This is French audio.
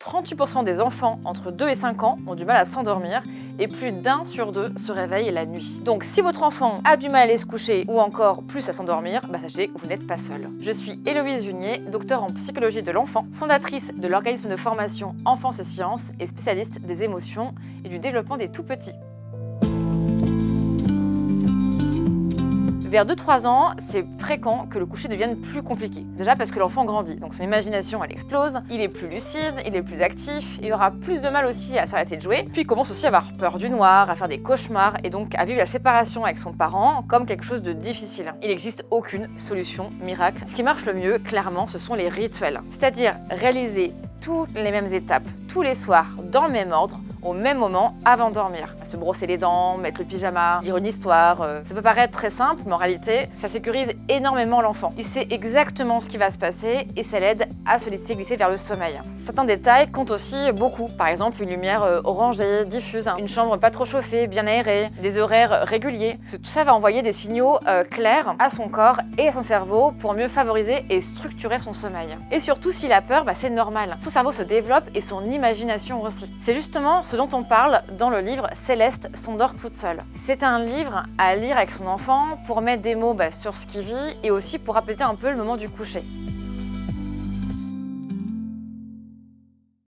38% des enfants entre 2 et 5 ans ont du mal à s'endormir et plus d'1 sur 2 se réveille la nuit. Donc si votre enfant a du mal à aller se coucher ou encore plus à s'endormir, sachez que vous n'êtes pas seul. Je suis Héloïse Junier, docteure en psychologie de l'enfant, fondatrice de l'organisme de formation Enfance et Sciences et spécialiste des émotions et du développement des tout-petits. Vers 2-3 ans, c'est fréquent que le coucher devienne plus compliqué. Déjà parce que l'enfant grandit, donc son imagination elle explose, il est plus lucide, il est plus actif, il aura plus de mal aussi à s'arrêter de jouer, puis il commence aussi à avoir peur du noir, à faire des cauchemars et donc à vivre la séparation avec son parent comme quelque chose de difficile. Il n'existe aucune solution miracle. Ce qui marche le mieux, clairement, ce sont les rituels. C'est-à-dire réaliser toutes les mêmes étapes, tous les soirs, dans le même ordre, au même moment avant de dormir. Se brosser les dents, mettre le pyjama, lire une histoire. Ça peut paraître très simple, mais en réalité, ça sécurise énormément l'enfant. Il sait exactement ce qui va se passer et ça l'aide à se laisser glisser vers le sommeil. Certains détails comptent aussi beaucoup. Par exemple, une lumière orangée, diffuse, une chambre pas trop chauffée, bien aérée, des horaires réguliers. Tout ça va envoyer des signaux clairs à son corps et à son cerveau pour mieux favoriser et structurer son sommeil. Et surtout, s'il a peur, c'est normal. Son cerveau se développe et son imagination aussi. C'est justement ce dont on parle dans le livre Céleste s'endort toute seule. C'est un livre à lire avec son enfant pour mettre des mots sur ce qu'il vit et aussi pour apaiser un peu le moment du coucher.